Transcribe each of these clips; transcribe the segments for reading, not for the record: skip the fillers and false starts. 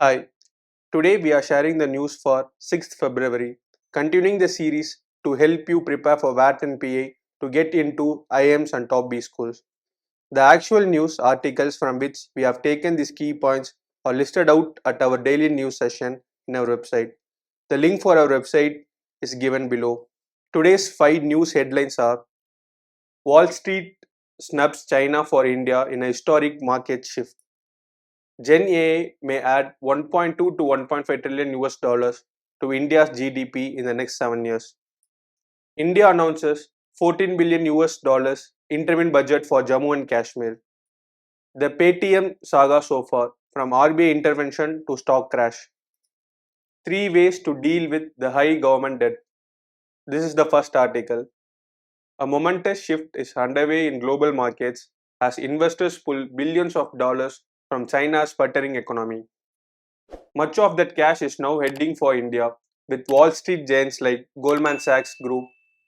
Hi, today we are sharing the news for 6th February, continuing the series to help you prepare for WAT and PA to get into IIMs and top B schools. The actual news articles from which we have taken these key points are listed out at our daily news session in our website. The link for our website is given below. Today's 5 news headlines are: Wall Street snubs China for India in a historic market shift. Gen AI may add 1.2 to 1.5 trillion US dollars to India's GDP in the next 7 years. India announces 14 billion US dollars interim budget for Jammu and Kashmir. The Paytm saga so far, from RBI intervention to stock crash. 3 ways to deal with the high government debt. This is the first article. A momentous shift is underway in global markets as investors pull billions of dollars from China's sputtering economy. Much of that cash is now heading for India, with Wall Street giants like Goldman Sachs Group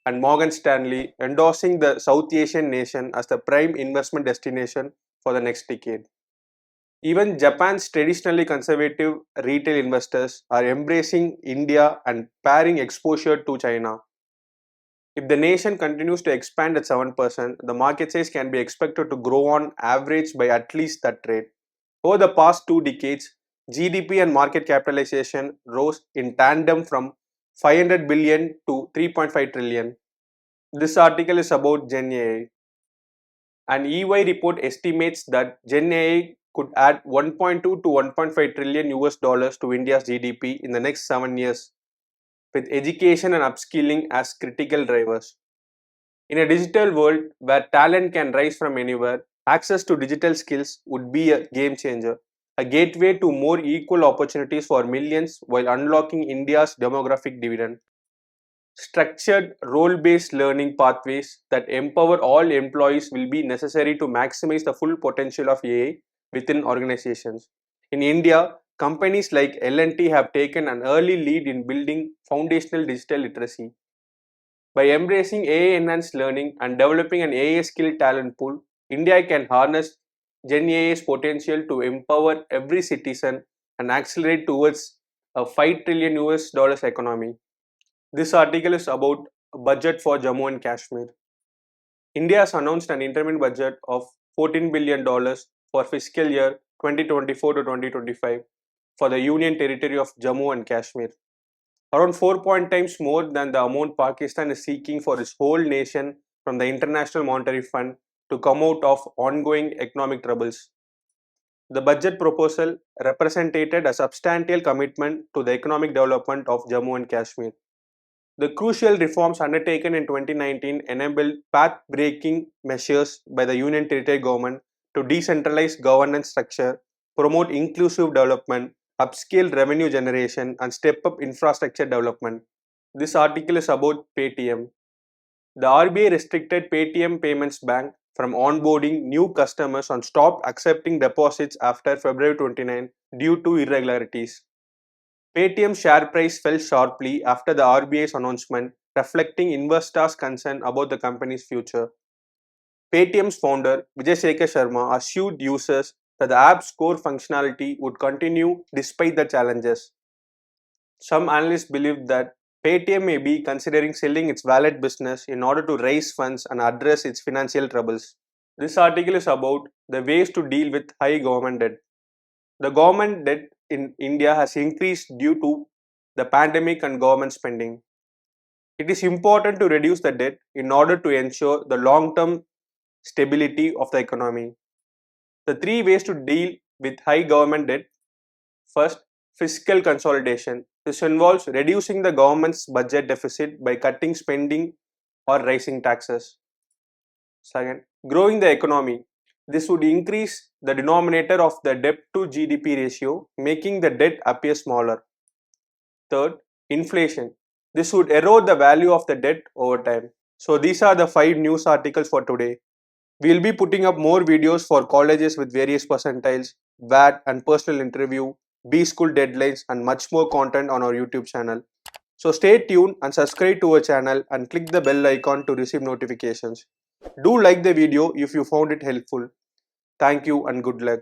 and Morgan Stanley endorsing the South Asian nation as the prime investment destination for the next decade. Even Japan's traditionally conservative retail investors are embracing India and paring exposure to China. If the nation continues to expand at 7%, the market size can be expected to grow on average by at least that rate. Over the past 2 decades, GDP and market capitalization rose in tandem from 500 billion to 3.5 trillion. This article is about Gen AI. An EY report estimates that Gen AI could add 1.2 to 1.5 trillion US dollars to India's GDP in the next 7 years, with education and upskilling as critical drivers. In a digital world where talent can rise from anywhere, access to digital skills would be a game changer, a gateway to more equal opportunities for millions while unlocking India's demographic dividend. Structured role-based learning pathways that empower all employees will be necessary to maximize the full potential of AI within organizations. In India, companies like L&T have taken an early lead in building foundational digital literacy. By embracing AI-enhanced learning and developing an AI skill talent pool, India can harness Gen AI's potential to empower every citizen and accelerate towards a 5 trillion US dollars economy. This article is about budget for Jammu and Kashmir. India has announced an interim budget of $14 billion for fiscal year 2024 to 2025 for the Union Territory of Jammu and Kashmir, around 4 times more than the amount Pakistan is seeking for its whole nation from the International Monetary Fund to come out of ongoing economic troubles. The budget proposal represented a substantial commitment to the economic development of Jammu and Kashmir. The crucial reforms undertaken in 2019 enabled path-breaking measures by the Union Territory government to decentralize governance structure, promote inclusive development, upscale revenue generation, and step up infrastructure development. This article is about Paytm. The RBI restricted Paytm Payments Bank from onboarding new customers and stopped accepting deposits after February 29 due to irregularities. Paytm's share price fell sharply after the RBI's announcement, reflecting investors' concern about the company's future. Paytm's founder, Vijay Shekhar Sharma, assured users that the app's core functionality would continue despite the challenges. Some analysts believe that Paytm may be considering selling its wallet business in order to raise funds and address its financial troubles. This article is about the ways to deal with high government debt. The government debt in India has increased due to the pandemic and government spending. It is important to reduce the debt in order to ensure the long-term stability of the economy. The 3 ways to deal with high government debt. First, fiscal consolidation. This involves reducing the government's budget deficit by cutting spending or raising taxes. Second, growing the economy. This would increase the denominator of the debt to GDP ratio, making the debt appear smaller. Third, inflation. This would erode the value of the debt over time. So these are the 5 news articles for today. We will be putting up more videos for colleges with various percentiles, VAT and personal interview, B school deadlines and much more content on our YouTube channel. So stay tuned and subscribe to our channel and click the bell icon to receive notifications. Do like the video if you found it helpful. Thank you and good luck.